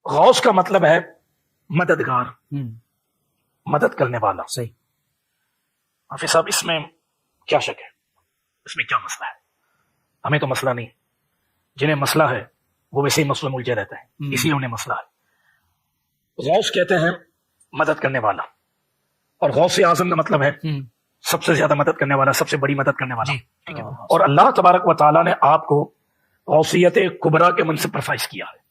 غوث کا مطلب ہے مددگار، مدد کرنے والا۔ صحیح۔ حافظ صاحب اس میں کیا شک ہے؟ اس میں کیا مسئلہ ہے؟ ہمیں تو مسئلہ نہیں، جنہیں مسئلہ ہے وہ ویسے ہی مسئلہ الجھے رہتے ہیں، اسی لیے انہیں مسئلہ ہے۔ غوث کہتے ہیں مدد کرنے والا، اور غوث اعظم کا مطلب ہے سب سے زیادہ مدد کرنے والا، سب سے بڑی مدد کرنے والا۔ ٹھیک ہے؟ اور اللہ تبارک و تعالیٰ نے آپ کو غوثیت کبریٰ کے منصب پر فائز کیا ہے،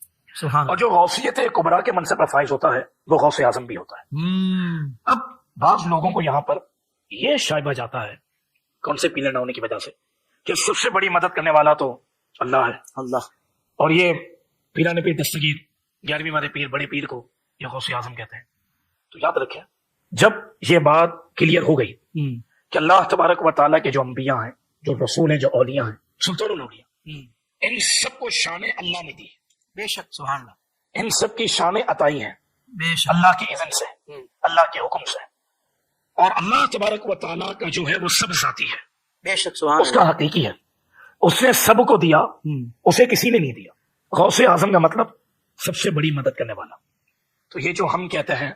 اور جو غوثیت کبریٰ کے منصب پر فائز ہوتا ہے وہ غوث اعظم بھی ہوتا ہے۔ اب بعض لوگوں کو یہاں پر یہ شائبہ جاتا ہے کون سے پیلر نہ ہونے کی وجہ سے کہ سب سے بڑی مدد کرنے والا تو اللہ ہے، اللہ، اور یہ پیران پیر دستگیر 11ویں والے پیر بڑے پیر کو یہ غوث اعظم کہتے ہیں۔ تو یاد رکھیں، جب یہ بات کلیئر ہو گئی کہ اللہ تبارک و تعالیٰ کے جو انبیاء ہیں، جو رسول ہیں، جو اولیاء ہیں، سلطان الاولیاء، ان سب کو شان اللہ نے دی، بے شک، سبحان اللہ، ان سب کی شان عطائی ہیں بے شک، اللہ کی اذن سے، اللہ کے حکم سے۔ اور اللہ تبارک و تعالیٰ کا جو ہے وہ سب ذاتی ہے، بے شک، سبحان اس کا حقیقی ہے، اس نے سب کو دیا، اسے کسی نے نہیں دیا۔ غوث اعظم کا مطلب سب سے بڑی مدد کرنے والا۔ تو یہ جو ہم کہتے ہیں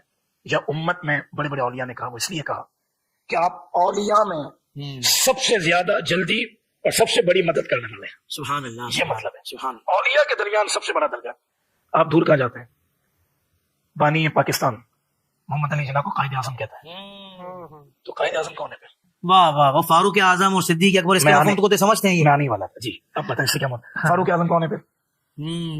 یا امت میں بڑے بڑے اولیاء نے کہا، وہ اس لیے کہا کہ آپ اولیاء میں سب سے زیادہ جلدی اور سب سے بڑی مدد کرنے والے ہیں۔ سبحان اللہ، یہ مطلب ہے سبحان اللہ۔ اولیاء کے درمیان سب سے بڑا درجہ۔ آپ دور کہاں جاتے ہیں؟ بانی پاکستان محمد علی جناح کو قائد اعظم کہتا ہے، تو قائد اعظم کون ہے پھر؟ واہ واہ، وہ فاروق اعظم اور صدیق اکبر اس کے حکم کو تو سمجھتے ہیں یہ۔ میں آنے والا تھا جی، اب بتائیں اس سے کیا مطلب؟ فاروق اعظم کون ہے پھر؟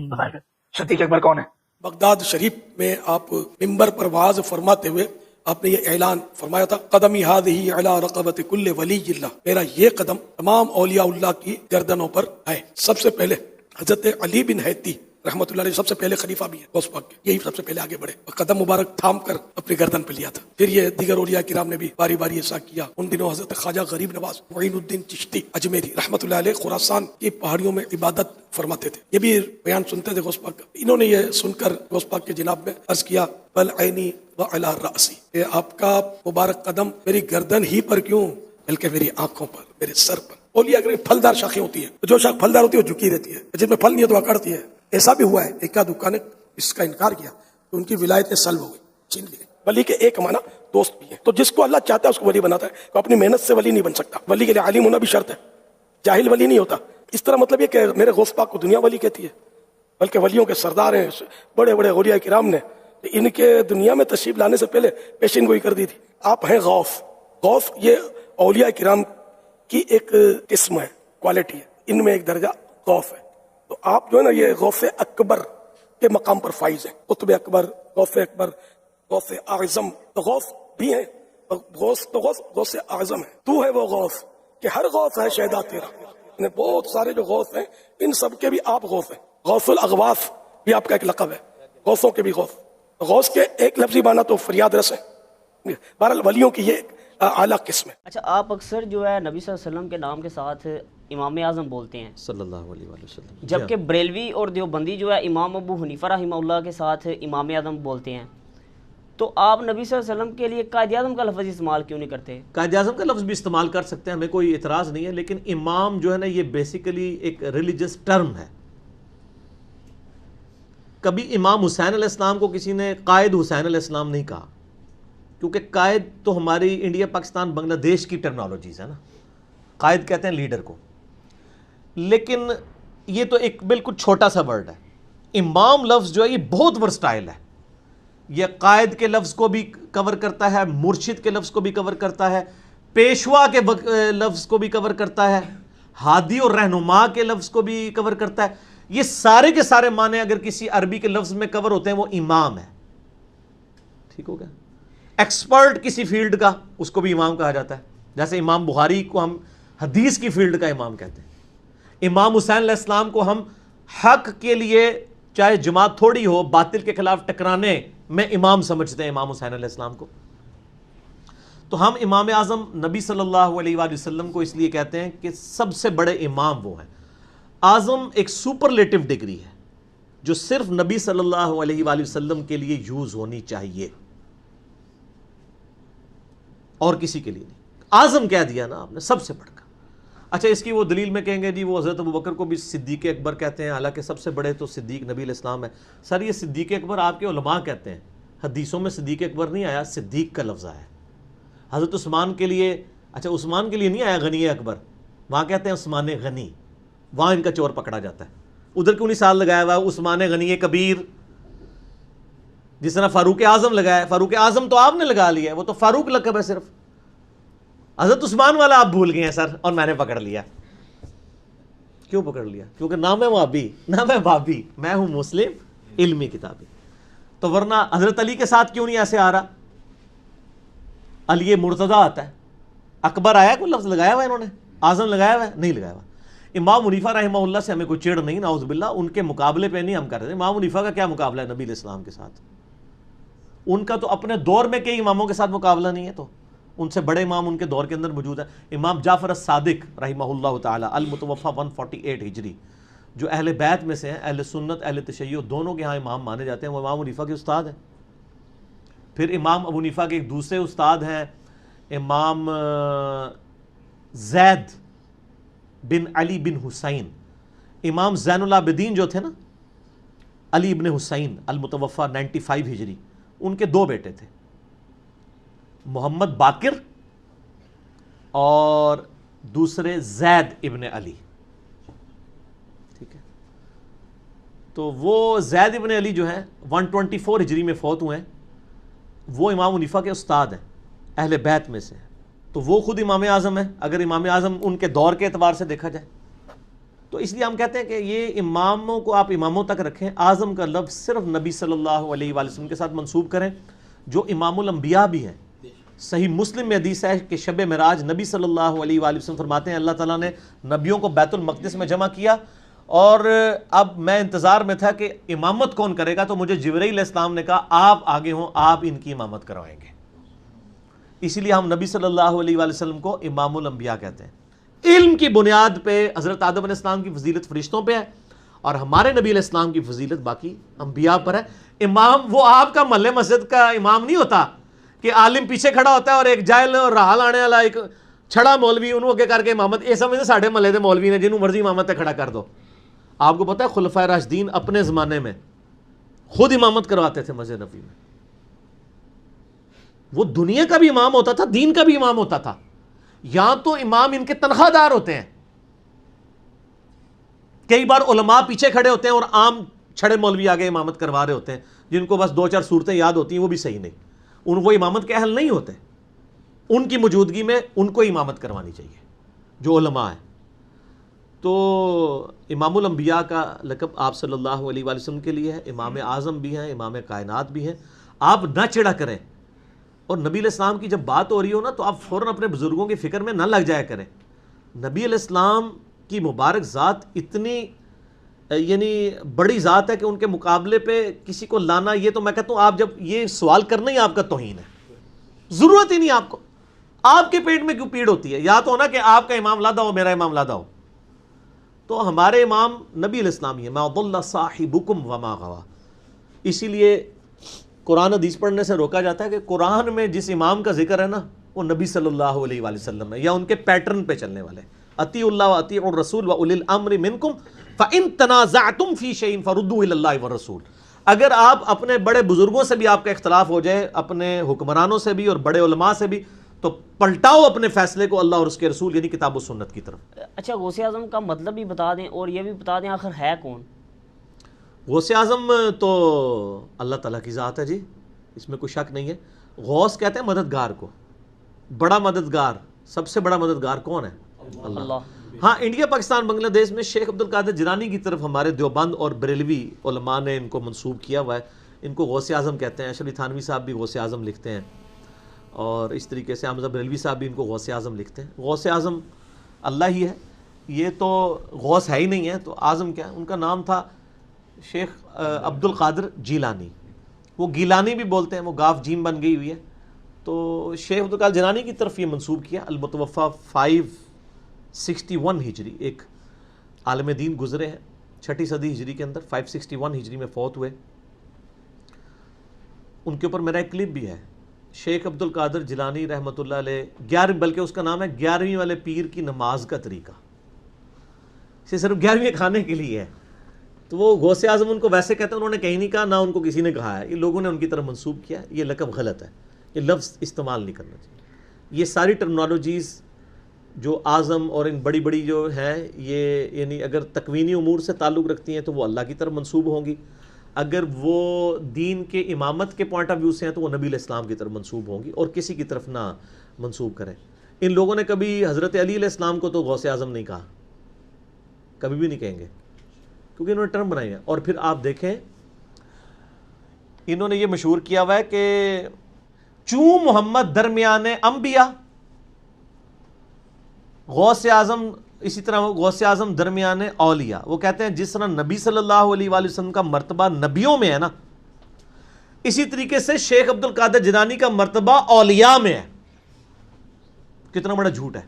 بتائیں پھر صدیق اکبر کون ہے؟ بغداد شریف میں آپ ممبر پر واعظ فرماتے ہوئے آپ نے یہ اعلان فرمایا تھا، قدمی ہذہ علی رقبۃ کل ولی اللہ، میرا یہ قدم تمام اولیاء اللہ کی گردنوں پر ہے۔ سب سے پہلے حضرت علی بن حیتی رحمۃ اللہ علیہ سب سے پہلے خلیفہ بھی ہے غوث پاک کے، یہی سب سے پہلے آگے بڑھے اور قدم مبارک تھام کر اپنی گردن پہ لیا تھا۔ پھر یہ دیگر اولیاء کرام نے بھی باری باری ایسا کیا۔ ان دنوں حضرت خواجہ غریب نواز معین الدین چشتی اجمیری رحمۃ اللہ علیہ خراسان کی پہاڑیوں میں عبادت فرماتے تھے، یہ بھی بیان سنتے تھے غوث پاک کا۔ انہوں نے یہ سن کر غوث پاک کے جناب میں عرض کیا، بل عینی وعلی رأسی، کہ آپ کا مبارک قدم میری گردن ہی پر کیوں بلکہ میری آنکھوں پر، میرے سر پر۔ اولیاء کے پھلدار شاخیں ہوتی ہیں، جو شاخ پھلدار ہوتی ہے وہ جھکی رہتی ہے، جس میں پھل نہیں ہے تو اکڑتی ہے۔ ایسا بھی ہوا ہے، ایک دکان نے اس کا انکار کیا تو ان کی ولایتیں سلب ہو گئی، چھین لی گئی۔ ولی کے ایک معنی دوست بھی ہے، تو جس کو اللہ چاہتا ہے اس کو ولی بناتا ہے، تو اپنی محنت سے ولی نہیں بن سکتا۔ ولی کے لیے عالم ہونا بھی شرط ہے، جاہل ولی نہیں ہوتا۔ اس طرح مطلب یہ کہ میرے غوث پاک کو دنیا ولی کہتی ہے، بلکہ ولیوں کے سردار ہیں بڑے بڑے اولیاء کرام نے، ان کے دنیا میں تشریف لانے سے پہلے پیشین گوئی کر دی تھی۔ آپ ہیں غوث، غوث یہ اولیاء کرام کی ایک قسم ہے، کوالٹی ہے، ان میں ایک درجہ غوث ہے۔ تو آپ جو ہے نا یہ غوث اکبر کے مقام پر فائز ہیں، قطب اکبر، غوث اکبر، غوث اعظم، تو غوث بھی ہیں، غوث اعظم ہے۔ تو ہے وہ غوث کہ ہر غوث ہے شہدا تیرا۔ بہت سارے جو غوث ہیں ان سب کے بھی آپ غوث ہیں۔ غوث الاغواث بھی آپ کا ایک لقب ہے، غوثوں کے بھی غوث۔ غوث کے ایک لفظی معنی تو فریاد رس ہے، بہرحال ولیوں کی یہ اعلیٰ قسم ہے۔ اچھا، آپ اکثر جو ہے نبی صلی اللہ علیہ وسلم کے نام کے ساتھ امام اعظم بولتے ہیں صلی اللہ علیہ وآلہ وسلم، جبکہ بریلوی اور دیوبندی جو ہے امام ابو حنیفہ رحمہ اللہ کے ساتھ امام اعظم بولتے ہیں، تو آپ نبی صلی اللہ علیہ وسلم کے لیے قائد اعظم کا لفظ استعمال کیوں نہیں کرتے؟ قائد اعظم کا لفظ بھی استعمال کر سکتے ہیں، ہمیں کوئی اعتراض نہیں ہے، لیکن امام جو ہے نا یہ بیسیکلی ایک ریلیجس ٹرم ہے۔ کبھی امام حسین علیہ السلام کو کسی نے قائد حسین علیہ السلام نہیں کہا، کیونکہ قائد تو ہماری انڈیا پاکستان بنگلہ دیش کی ٹرمنالوجیز ہے نا، قائد کہتے ہیں لیڈر کو، لیکن یہ تو ایک بالکل چھوٹا سا ورڈ ہے۔ امام لفظ جو ہے یہ بہت ورسٹائل ہے، یہ قائد کے لفظ کو بھی کور کرتا ہے، مرشد کے لفظ کو بھی کور کرتا ہے، پیشوا کے لفظ کو بھی کور کرتا ہے، ہادی اور رہنما کے لفظ کو بھی کور کرتا ہے۔ یہ سارے کے سارے معنی اگر کسی عربی کے لفظ میں کور ہوتے ہیں وہ امام ہے، ٹھیک ہو گیا۔ ایکسپرٹ کسی فیلڈ کا اس کو بھی امام کہا جاتا ہے، جیسے امام بخاری کو ہم حدیث کی فیلڈ کا امام کہتے ہیں، امام حسین علیہ السلام کو ہم حق کے لیے چاہے جماعت تھوڑی ہو باطل کے خلاف ٹکرانے میں امام سمجھتے ہیں امام حسین علیہ السلام کو۔ تو ہم امام اعظم نبی صلی اللہ علیہ وآلہ وسلم کو اس لیے کہتے ہیں کہ سب سے بڑے امام وہ ہیں۔ اعظم ایک سپرلیٹو ڈگری ہے جو صرف نبی صلی اللہ علیہ وآلہ وسلم کے لیے یوز ہونی چاہیے اور کسی کے لیے نہیں۔ اعظم کہہ دیا نا آپ نے، سب سے بڑھ کر۔ اچھا اس کی وہ دلیل میں کہیں گے جی وہ حضرت ابوبکر کو بھی صدیق اکبر کہتے ہیں، حالانکہ سب سے بڑے تو صدیق نبی علیہ السلام ہے. سر یہ صدیق اکبر آپ کے علماء کہتے ہیں، حدیثوں میں صدیق اکبر نہیں آیا، صدیق کا لفظ آیا. حضرت عثمان کے لیے، اچھا عثمان کے لیے نہیں آیا غنی اکبر، وہاں کہتے ہیں عثمان غنی، وہاں ان کا چور پکڑا جاتا ہے. ادھر کیوں نہیں سال لگایا ہوا عثمان غنی کبیر، جس طرح فاروق اعظم لگایا ہے. فاروق اعظم تو آپ نے لگا لیا ہے، وہ تو فاروق لقب ہے صرف. حضرت عثمان والا آپ بھول گئے ہیں سر، اور میں نے پکڑ لیا. کیوں پکڑ لیا؟ کیونکہ نہ میں وہابی نہ میں بابی، میں ہوں مسلم علمی کتابی. تو ورنہ حضرت علی کے ساتھ کیوں نہیں ایسے آ رہا؟ علی مرتضی آتا ہے، اکبر آیا کوئی لفظ لگایا ہوا انہوں نے؟ اعظم لگایا ہوا ہے؟ نہیں لگایا ہوا. امام حنیفہ رحمہ اللہ سے ہمیں کوئی چڑ نہیں، نعوذ باللہ، ان کے مقابلے پہ نہیں ہم کر رہے. امام حنیفہ کا کیا مقابلہ ہے نبی علیہ السلام کے ساتھ؟ ان کا تو اپنے دور میں کئی اماموں کے ساتھ مقابلہ نہیں ہے، تو ان سے بڑے امام ان کے دور کے اندر موجود ہیں. امام جعفر الصادق رحمہ اللہ تعالی المتوفی 148 ہجری، جو اہل بیت میں سے ہیں، اہل سنت اہل تشیع دونوں کے ہاں امام مانے جاتے ہیں، وہ امام حنیفہ کے استاد ہیں. پھر امام ابو حنیفہ کے ایک دوسرے استاد ہیں امام زید بن علی بن حسین. امام زین العابدین جو تھے نا، علی بن حسین المتوفی 95 ہجری، ان کے دو بیٹے تھے، محمد باقر اور دوسرے زید ابن علی. ٹھیک ہے، تو وہ زید ابن علی جو ہیں 124 ہجری میں فوت ہوئے ہیں، وہ امام حنیفہ کے استاد ہیں، اہل بیت میں سے. تو وہ خود امام اعظم ہیں اگر امام اعظم ان کے دور کے اعتبار سے دیکھا جائے. تو اس لیے ہم کہتے ہیں کہ یہ اماموں کو آپ اماموں تک رکھیں، اعظم کا لفظ صرف نبی صلی اللہ علیہ وآلہ وسلم کے ساتھ منسوب کریں، جو امام الانبیاء بھی ہیں. صحیح مسلم میں حدیث ہے کہ شب معراج نبی صلی اللہ علیہ وآلہ وسلم فرماتے ہیں اللہ تعالیٰ نے نبیوں کو بیت المقدس میں جمع کیا، اور اب میں انتظار میں تھا کہ امامت کون کرے گا، تو مجھے جبرائیل علیہ السلام نے کہا آپ آگے ہوں، آپ ان کی امامت کروائیں گے. اسی لیے ہم نبی صلی اللہ علیہ وآلہ وسلم کو امام الانبیاء کہتے ہیں. علم کی بنیاد پہ حضرت آدم علیہ السلام کی فضیلت فرشتوں پہ ہے، اور ہمارے نبی علیہ السلام کی فضیلت باقی انبیاء پر ہے. امام وہ آپ کا محلے مسجد کا امام نہیں ہوتا کہ عالم پیچھے کھڑا ہوتا ہے اور ایک جاہل اور راہ لانے والا ایک چھڑا مولوی انہوں اگے کر کے امامت. یہ سمجھتے ساڑھے محلے دے مولوی نے جنہوں مرضی امامت کھڑا کر دو. آپ کو پتہ ہے خلفائے راشدین اپنے زمانے میں خود امامت کرواتے تھے مسجد نبوی میں. وہ دنیا کا بھی امام ہوتا تھا، دین کا بھی امام ہوتا تھا. یہاں تو امام ان کے تنخواہ دار ہوتے ہیں. کئی بار علماء پیچھے کھڑے ہوتے ہیں اور عام چھڑے مولوی آگے امامت کروا رہے ہوتے ہیں، جن کو بس 2-4 صورتیں یاد ہوتی ہیں، وہ بھی صحیح نہیں، وہ امامت کے اہل نہیں ہوتے. ان کی موجودگی میں ان کو امامت کروانی چاہیے جو علماء ہیں. تو امام الانبیاء کا لقب آپ صلی اللہ علیہ وآلہ وسلم کے لیے ہے. امام اعظم بھی ہیں، امام کائنات بھی ہیں. آپ نہ چڑھا کریں، اور نبی علیہ السلام کی جب بات ہو رہی ہو نا تو آپ فوراً اپنے بزرگوں کی فکر میں نہ لگ جایا کریں. نبی علیہ السلام کی مبارک ذات اتنی یعنی بڑی ذات ہے کہ ان کے مقابلے پہ کسی کو لانا، یہ تو میں کہتا ہوں آپ جب یہ سوال کرنا ہی آپ کا توہین ہے. ضرورت ہی نہیں آپ کو. آپ کے پیٹ میں کیوں پیڑ ہوتی ہے؟ یا تو ہونا کہ آپ کا امام لادا ہو، میرا امام لادا ہو. تو ہمارے امام نبی علیہ السلام ہی ہے. ما ضل صاحبکم وما غوا. اسی لیے قرآن حدیث پڑھنے سے روکا جاتا ہے کہ قرآن میں جس امام کا ذکر ہے نا وہ نبی صلی اللہ علیہ وآلہ وسلم ہے، یا ان کے پیٹرن پہ چلنے والے. اطیعوا اللہ واطیعوا الرسول واولی الامر منکم فان تنازعتم فی شیء فردوه الی اللہ والرسول. اگر آپ اپنے بڑے بزرگوں سے بھی آپ کا اختلاف ہو جائے، اپنے حکمرانوں سے بھی اور بڑے علماء سے بھی، تو پلٹاؤ اپنے فیصلے کو اللہ اور اس کے رسول یعنی کتاب و سنت کی طرف. اچھا غوث اعظم کا مطلب بھی بتا دیں، اور یہ بھی بتا دیں آخر ہے کون؟ غوث اعظم تو اللہ تعالیٰ کی ذات ہے جی، اس میں کوئی شک نہیں ہے. غوث کہتے ہیں مددگار کو. بڑا مددگار، سب سے بڑا مددگار کون ہے؟ اللہ. ہاں انڈیا پاکستان بنگلہ دیش میں شیخ عبد القادر جیلانی کی طرف ہمارے دیوبند اور بریلوی علماء نے ان کو منسوب کیا ہوا ہے. ان کو غوث اعظم کہتے ہیں. اشرف علی تھانوی صاحب بھی غوث اعظم لکھتے ہیں، اور اس طریقے سے حمزہ بریلوی صاحب بھی ان کو غوث اعظم لکھتے ہیں. غوث اعظم اللہ ہی ہے، یہ تو غوث ہے ہی نہیں ہے، تو اعظم کیا ہے؟ ان کا نام تھا شیخ عبد القادر جیلانی. وہ گیلانی بھی بولتے ہیں، وہ گاف جیم بن گئی ہوئی ہے. تو شیخ عبد القادر جیلانی کی طرف یہ منسوب کیا. المتوفی 561 ہجری، ایک عالم دین گزرے ہیں 6ٹھی صدی ہجری کے اندر، 561 ہجری میں فوت ہوئے. ان کے اوپر میرا ایک کلپ بھی ہے شیخ عبد القادر جیلانی رحمۃ اللہ علیہ 11 بلکہ اس کا نام ہے 11ویں والے پیر کی نماز کا طریقہ، اسے صرف 11ویں کھانے کے لیے ہے. تو وہ غوث اعظم ان کو ویسے کہتے ہیں، انہوں نے کہیں نہیں کہا، نہ ان کو کسی نے کہا ہے، یہ لوگوں نے ان کی طرف منسوب کیا. یہ لقب غلط ہے، یہ لفظ استعمال نہیں کرنا چاہیے. یہ ساری ٹرمنالوجیز جو اعظم اور ان بڑی بڑی جو ہیں، یہ یعنی اگر تکوینی امور سے تعلق رکھتی ہیں تو وہ اللہ کی طرف منسوب ہوں گی، اگر وہ دین کے امامت کے پوائنٹ آف ویو سے ہیں تو وہ نبی علیہ السلام کی طرف منسوب ہوں گی، اور کسی کی طرف نہ منسوب کریں. ان لوگوں نے کبھی حضرت علی علیہ السلام کو تو غوث اعظم نہیں کہا، کبھی بھی نہیں کہیں گے، کیونکہ انہوں نے ٹرم بنائی ہے. اور پھر آپ دیکھیں انہوں نے یہ مشہور کیا ہوا ہے کہ چوں محمد درمیان انبیاء، غوث اعظم اسی طرح غوث اعظم درمیان اولیاء. وہ کہتے ہیں جس طرح نبی صلی اللہ علیہ وآلہ وسلم کا مرتبہ نبیوں میں ہے نا، اسی طریقے سے شیخ عبد القادر جیلانی کا مرتبہ اولیاء میں ہے. کتنا بڑا جھوٹ ہے.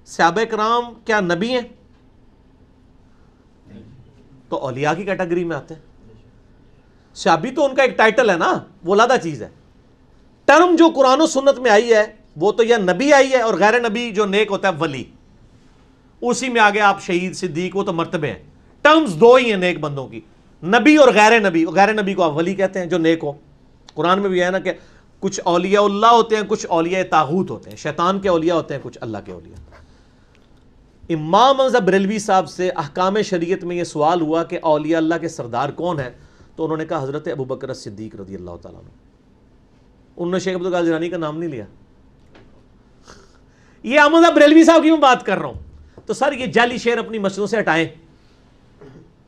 صحابہ کرام کیا نبی ہیں؟ تو اولیاء کی کیٹیگری میں آتے ہیں. صحابی تو ان کا ایک ٹائٹل ہے نا، وہ علیحدہ چیز ہے. ٹرم جو قرآن و سنت میں آئی ہے وہ تو یا نبی آئی ہے، اور غیر نبی جو نیک ہوتا ہے ولی، اسی میں آگے آپ شہید صدیق، وہ تو مرتبے ہیں. ٹرمز دو ہی ہیں نیک بندوں کی، نبی اور غیر نبی. غیر نبی کو آپ ولی کہتے ہیں جو نیک ہو. قرآن میں بھی ہے نا کہ کچھ اولیاء اللہ ہوتے ہیں، کچھ اولیاء طاغوت ہوتے ہیں، شیطان کے اولیاء ہوتے ہیں، کچھ اللہ کے اولیاء. امام حمزہ بریلوی صاحب سے احکام شریعت میں یہ سوال ہوا کہ اولیاء اللہ کے سردار کون ہیں، تو انہوں نے کہا حضرت ابو بکر صدیق رضی اللہ تعالیٰ عنہ. انہوں نے شیخ عبد القادر جیلانی کا نام نہیں لیا. یہ حمزہ بریلوی صاحب کی میں بات کر رہا ہوں. تو سر یہ جعلی شعر اپنی مسجدوں سے ہٹائیں،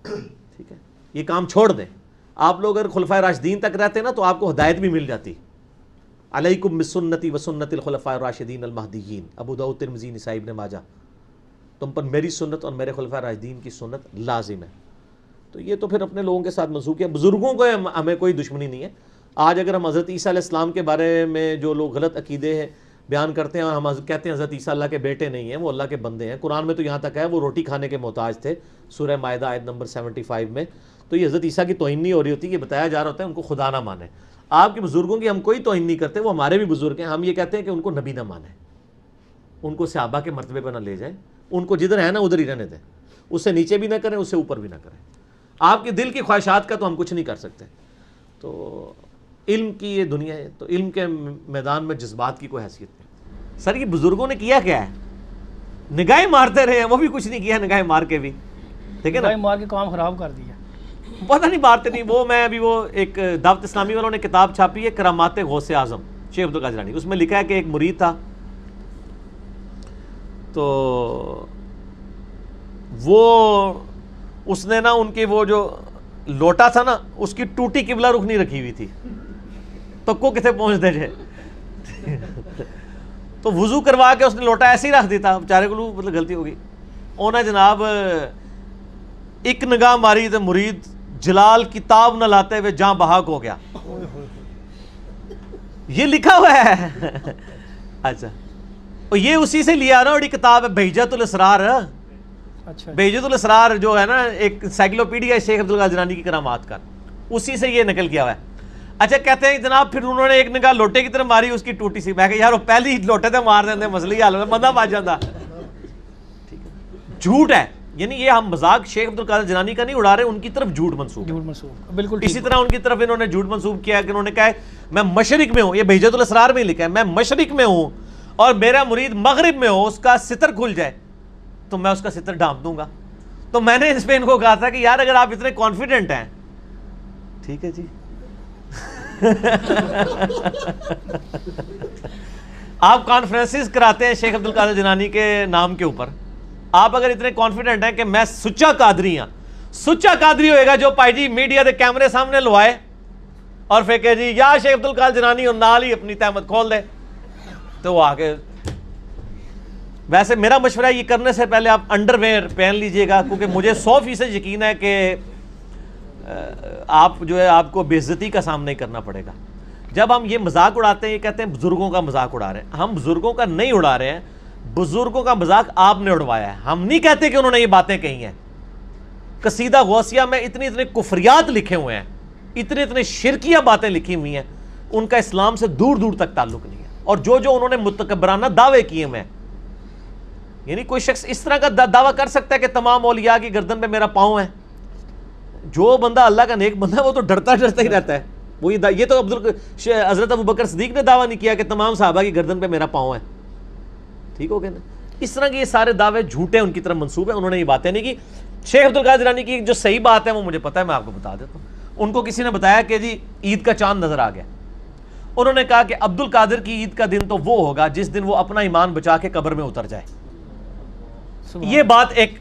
ٹھیک ہے، یہ کام چھوڑ دیں. آپ لوگ اگر خلفائے راشدین تک رہتے نا تو آپ کو ہدایت بھی مل جاتی. علیکم بسنتی وسنت الخلفاء الراشدین المہدیین، ابو داؤد ترمذی نسائی ابن ماجہ. تم پر میری سنت اور میرے خلفائے راشدین کی سنت لازم ہے. تو یہ تو پھر اپنے لوگوں کے ساتھ منسوخ کیا. بزرگوں کو ہمیں کوئی دشمنی نہیں ہے. آج اگر ہم حضرت عیسیٰ علیہ السلام کے بارے میں جو لوگ غلط عقیدے ہیں بیان کرتے ہیں، اور ہم کہتے ہیں حضرت عیسیٰ اللہ کے بیٹے نہیں ہیں، وہ اللہ کے بندے ہیں. قرآن میں تو یہاں تک ہے وہ روٹی کھانے کے محتاج تھے، سورہ مائدہ آیت نمبر 75 میں. تو یہ حضرت عیسیٰ کی توہین نہیں ہو رہی ہوتی، یہ بتایا جا رہا ہوتا ہے ان کو خدا نہ مانے. آپ کے بزرگوں کی ہم کوئی توہین نہیں کرتے، وہ ہمارے بھی بزرگ ہیں. ہم یہ کہتے ہیں کہ ان کو نبی نہ مانیں، ان کو صحابہ کے مرتبے پہ نہ لے جائیں، ان کو جدھر ہے نا ادھر ہی رہنے دیں. اس سے نیچے بھی نہ کریں، اس سے اوپر بھی نہ کریں. آپ کے دل کی خواہشات کا تو ہم کچھ نہیں کر سکتے. تو علم کی یہ دنیا ہے، تو علم کے میدان میں جذبات کی کوئی حیثیت نہیں. سر یہ بزرگوں نے کیا کیا ہے؟ نگاہیں مارتے رہے ہیں، وہ بھی کچھ نہیں کیا نگاہیں مار کے بھی، ٹھیک ہے نا، مار کے کام خراب کر دیا. پتہ نہیں مارتے نہیں. وہ میں ابھی وہ ایک دعوت اسلامی والوں نے کتاب چھاپی ہے کرامات غوث اعظم شیخ عبد القادر جیلانی. اس میں لکھا ہے کہ ایک مرید تھا، تو وہ اس نے نا ان کی وہ جو لوٹا تھا نا اس کی ٹوٹی قبلہ رخ نہیں رکھی ہوئی تھی، تو کو کتنے پہنچ دے جائے. تو وضو کروا کے اس نے لوٹا ایسے ہی رکھ دیتا. بیچارے کو مطلب غلطی ہوگی. انہیں جناب ایک نگاہ ماری تو مرید جلال کتاب نہ لاتے ہوئے جاں بحق ہو گیا. یہ لکھا ہوا ہے. اچھا یہ اسی سے لیا نا، اور یہ کتاب ہے بہجت الاسرار. بہجت الاسرار جو ہے نا ایک انسائکلوپیڈیا ہے شیخ عبد القادر جیلانی کی کرامات کا، اسی سے یہ نقل کیا ہوا ہے. اچھا کہتے ہیں جناب پھر انہوں نے ایک نگاہ لوٹے کی طرف ماری، اس کی ٹوٹی سی. میں کہ یار وہ پہلی لوٹے تھے مار دیندے، مسئلہ ہی حل ہوتا، بندہ بچ جاتا. ٹھیک ہے، جھوٹ ہے. یعنی یہ ہم مذاق شیخ عبد القادر جیلانی کا نہیں اڑا رہے، ان کی طرف جھوٹ منسوب بالکل. اسی طرح ان کی طرف انہوں نے جھوٹ منسوب کیا کہ انہوں نے کہا ہے میں مشرق میں ہوں. یہ بہجت الاسرار میں لکھا ہے میں مشرق میں ہوں اور میرا مرید مغرب میں ہو، اس کا ستر کھل جائے تو میں اس کا ستر ڈھانپ دوں گا. تو میں نے اس پہ ان کو کہا تھا کہ یار اگر آپ اتنے کانفیڈنٹ ہیں، ٹھیک ہے جی، آپ کانفرنسز کراتے ہیں شیخ عبد القادر جیلانی کے نام کے اوپر، آپ اگر اتنے کانفیڈنٹ ہیں کہ میں سچا قادری ہوں، سچا قادری ہوئے گا جو پائی جی میڈیا دے کیمرے سامنے لوائے اور پھر کہ جی یا شیخ عبد القادر جیلانی اور نال ہی اپنی تہمت کھول دے، تو وہ آگے. ویسے میرا مشورہ یہ کرنے سے پہلے آپ انڈر ویئر پہن لیجئے گا، کیونکہ مجھے 100% یقین ہے کہ آپ جو ہے آپ کو بے عزتی کا سامنا کرنا پڑے گا. جب ہم یہ مذاق اڑاتے ہیں، یہ کہتے ہیں بزرگوں کا مذاق اڑا رہے ہیں. ہم بزرگوں کا نہیں اڑا رہے ہیں، بزرگوں کا مذاق آپ نے اڑوایا ہے. ہم نہیں کہتے کہ انہوں نے یہ باتیں کہی ہیں. قصیدہ غوثیہ میں اتنے کفریات لکھے ہوئے ہیں، اتنے شرکیہ باتیں لکھی ہوئی ہیں ان کا اسلام سے دور دور تک تعلق نہیں ہے. اور جو انہوں نے متکبرانہ دعوے کیے میں، یعنی کوئی شخص اس طرح کا دعویٰ کر سکتا ہے کہ تمام اولیاء کی گردن پہ میرا پاؤں ہے. جو بندہ اللہ کا نیک بندہ ہے وہ تو ڈرتا ہی رہتا ہے. وہ یہ تو حضرت ابوبکر صدیق نے دعویٰ نہیں کیا کہ تمام صحابہ کی گردن پہ میرا پاؤں ہے. ٹھیک ہو گیا نا. اس طرح کے یہ سارے دعوے جھوٹے ان کی طرف منسوب ہیں. انہوں نے یہ باتیں نہیں کی. شیخ عبدالقادر جیلانی کی جو صحیح بات ہے وہ مجھے پتہ ہے، میں آپ کو بتا دیتا ہوں. ان کو کسی نے بتایا کہ جی عید کا چاند نظر آ گیا. انہوں نے کہا کہ عبدالقادر کی عید کا دن تو وہ ہوگا جس دن وہ اپنا ایمان بچا کے قبر میں اتر جائے. یہ بات ایک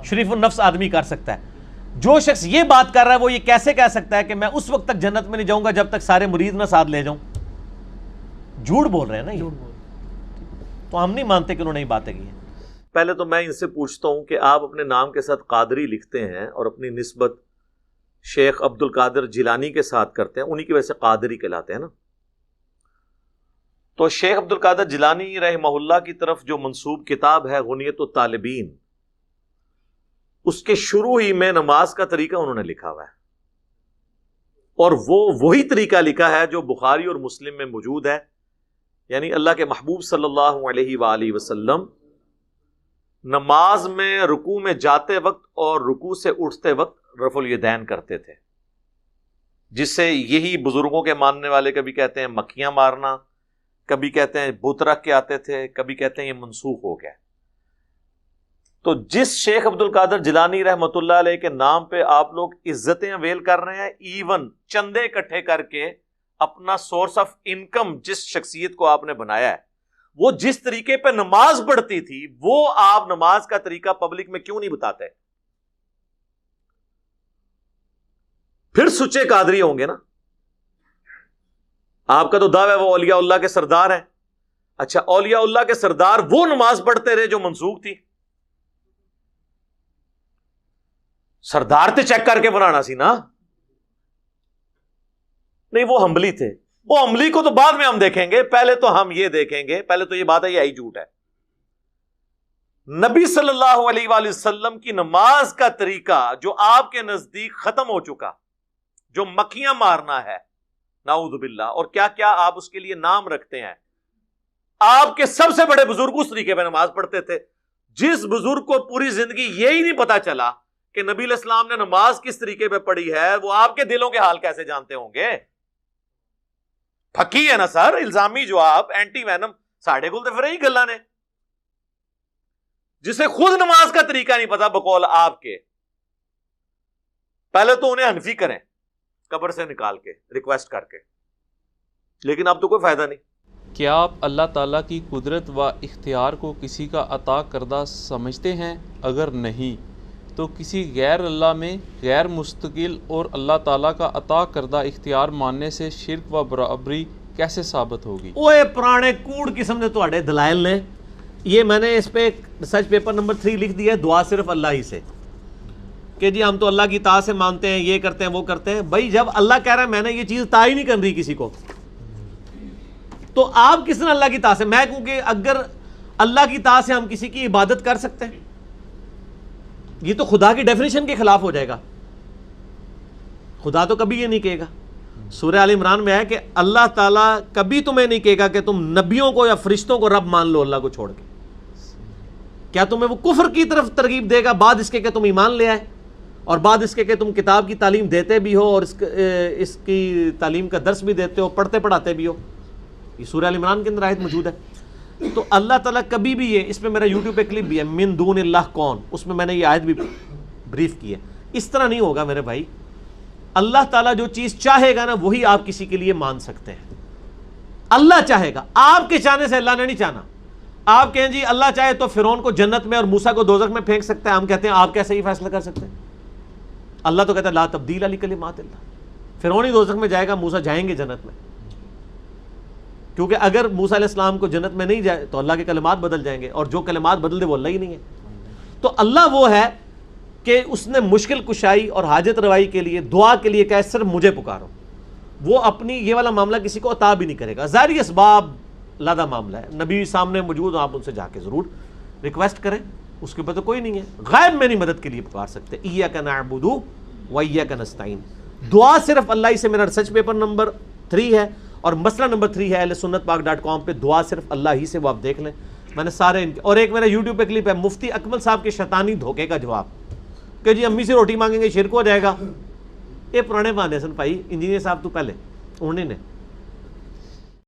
شریف النفس آدمی کر سکتا ہے. جو شخص یہ بات کر رہا ہے وہ یہ کیسے کہہ سکتا ہے کہ میں اس وقت تک جنت میں نہیں جاؤں گا جب تک سارے مرید نہ ساتھ لے جاؤں؟ جھوٹ بول رہے ہیں نا یہ. تو ہم نہیں مانتے کہ انہوں نے یہ باتیں کی ہیں. پہلے تو میں ان سے پوچھتا ہوں کہ آپ اپنے نام کے ساتھ قادری لکھتے ہیں اور اپنی نسبت شیخ عبدالقادر جیلانی کے ساتھ کرتے ہیں، انہی کی وجہ سے قادری کہلاتے ہیں نا. تو شیخ عبدالقادر جیلانی رحمہ اللہ کی طرف جو منسوب کتاب ہے غنیت الطالبین، اس کے شروع ہی میں نماز کا طریقہ انہوں نے لکھا ہوا ہے. اور وہ وہی طریقہ لکھا ہے جو بخاری اور مسلم میں موجود ہے. یعنی اللہ کے محبوب صلی اللہ علیہ وآلہ وسلم نماز میں رکوع میں جاتے وقت اور رکوع سے اٹھتے وقت رفع الیدین کرتے تھے، جس سے یہی بزرگوں کے ماننے والے کبھی کہتے ہیں مکھیاں مارنا، کبھی کہتے ہیں بت رکھ کے آتے تھے، کبھی کہتے ہیں یہ منسوخ ہو گیا. تو جس شیخ عبدالقادر جیلانی رحمۃ اللہ علیہ کے نام پہ آپ لوگ عزتیں اویل کر رہے ہیں، ایون چندے اکٹھے کر کے اپنا سورس آف انکم جس شخصیت کو آپ نے بنایا ہے، وہ جس طریقے پہ نماز پڑھتی تھی وہ آپ نماز کا طریقہ پبلک میں کیوں نہیں بتاتے؟ پھر سچے قادری ہوں گے نا. آپ کا تو دعویٰ ہے وہ اولیاء اللہ کے سردار ہیں. اچھا، اولیاء اللہ کے سردار وہ نماز پڑھتے رہے جو منسوخ تھی؟ سردار تے چیک کر کے بنانا سی نا. نہیں، وہ حنبلی تھے. وہ حنبلی کو تو بعد میں ہم دیکھیں گے، پہلے تو ہم یہ دیکھیں گے. پہلے تو یہ بات ہے یہ جھوٹ ہے. نبی صلی اللہ علیہ وآلہ وسلم کی نماز کا طریقہ جو آپ کے نزدیک ختم ہو چکا، جو مکھیاں مارنا ہے، نعوذ باللہ، اور کیا کیا آپ اس کے لیے نام رکھتے ہیں. آپ کے سب سے بڑے بزرگ اس طریقے پہ نماز پڑھتے تھے. جس بزرگ کو پوری زندگی یہی نہیں پتا چلا کہ نبی علیہ السلام نے نماز کس طریقے پہ پڑھی ہے، وہ آپ کے دلوں کے حال کیسے جانتے ہوں گے؟ پھکی ہے نا سر، الزامی جو آپ اینٹی وینم ساڑھے گل تو پھر یہی گلا نے، جسے خود نماز کا طریقہ نہیں پتا بقول آپ کے. پہلے تو انہیں حنفی کریں قبر سے نکال کے ریکویسٹ کر کے، لیکن اب تو کوئی فائدہ نہیں. کیا آپ اللہ تعالیٰ کی قدرت و اختیار کو کسی کا عطا کردہ سمجھتے ہیں؟ اگر نہیں تو کسی غیر اللہ میں غیر مستقل اور اللہ تعالیٰ کا عطا کردہ اختیار ماننے سے شرک و برابری کیسے ثابت ہوگی؟ اوے پرانے کوڑ قسم دے تواڈے دلائل نے. یہ میں نے اس پہ ریسرچ پیپر نمبر 3 لکھ دیا ہے، دعا صرف اللہ ہی سے، کہ جی ہم تو اللہ کی اطاعت سے مانتے ہیں، یہ کرتے ہیں وہ کرتے ہیں. بھائی جب اللہ کہہ رہا ہے میں نے یہ چیز اطاعت ہی نہیں کر رہی کسی کو، تو آپ کس نے اللہ کی اطاعت سے؟ میں کہوں کہ اگر اللہ کی اطاعت سے ہم کسی کی عبادت کر سکتے ہیں، یہ تو خدا کی ڈیفینیشن کے خلاف ہو جائے گا. خدا تو کبھی یہ نہیں کہے گا. سورہ آل عمران میں ہے کہ اللہ تعالیٰ کبھی تمہیں نہیں کہے گا کہ تم نبیوں کو یا فرشتوں کو رب مان لو اللہ کو چھوڑ کے. کیا تمہیں وہ کفر کی طرف ترغیب دے گا بعد اس کے کہ تم ایمان لے آئے، اور بعد اس کے کہ تم کتاب کی تعلیم دیتے بھی ہو اور اس کی تعلیم کا درس بھی دیتے ہو، پڑھتے پڑھاتے بھی ہو؟ یہ سورہ آل عمران کے اندر آیت موجود ہے. تو اللہ تعالیٰ کبھی بھی یہ، اس پہ میرا یوٹیوب پہ کلپ بھی ہے، من دون اللہ کون، اس میں میں نے یہ آیت بھی بریف کی ہے. اس طرح نہیں ہوگا میرے بھائی. اللہ تعالیٰ جو چیز چاہے گا نا وہی آپ کسی کے لیے مان سکتے ہیں. اللہ چاہے گا، آپ کے چاہنے سے اللہ نے نہیں چاہنا. آپ کہیں جی اللہ چاہے تو فرعون کو جنت میں اور موسیٰ کو دوزخ میں پھینک سکتے ہیں، ہم کہتے ہیں آپ کیسے یہ فیصلہ کر سکتے ہیں؟ اللہ تو کہتا ہے لا تبدیل لکلمات اللہ. فرعون ہی دوزخ میں جائے گا، موسیٰ جائیں گے جنت میں. کیونکہ اگر موسیٰ علیہ السلام کو جنت میں نہیں جائے تو اللہ کے کلمات بدل جائیں گے، اور جو کلمات بدل دے وہ اللہ ہی نہیں ہے. تو اللہ وہ ہے کہ اس نے مشکل کشائی اور حاجت روائی کے لیے دعا کے لیے کہا صرف مجھے پکارو. وہ اپنی یہ والا معاملہ کسی کو عطا بھی نہیں کرے گا. ظاہری اسباب لادہ معاملہ ہے، نبی سامنے موجود، آپ ان سے جا کے ضرور ریکویسٹ کریں، اس کے اوپر تو کوئی نہیں ہے. غیب میں نہیں مدد کے لیے پکار سکتے. ایاک نعبد و ایاک نستعین. دعا صرف اللہ ہی سے، میرا ریسرچ پیپر نمبر 3 ہے، اور مسئلہ نمبر 3 ہے ahlsunnatpak.com پہ دعا صرف اللہ ہی سے، وہ آپ دیکھ لیں، میں نے سارے اور ایک میرا یوٹیوب پہ کلپ ہے مفتی اکمل صاحب کے شیطانی دھوکے کا جواب کہ جی امی سے روٹی مانگیں گے شرک ہو جائے گا. یہ پرانے بہانے سن بھائی، انجینئر صاحب تو پہلے انہوں نے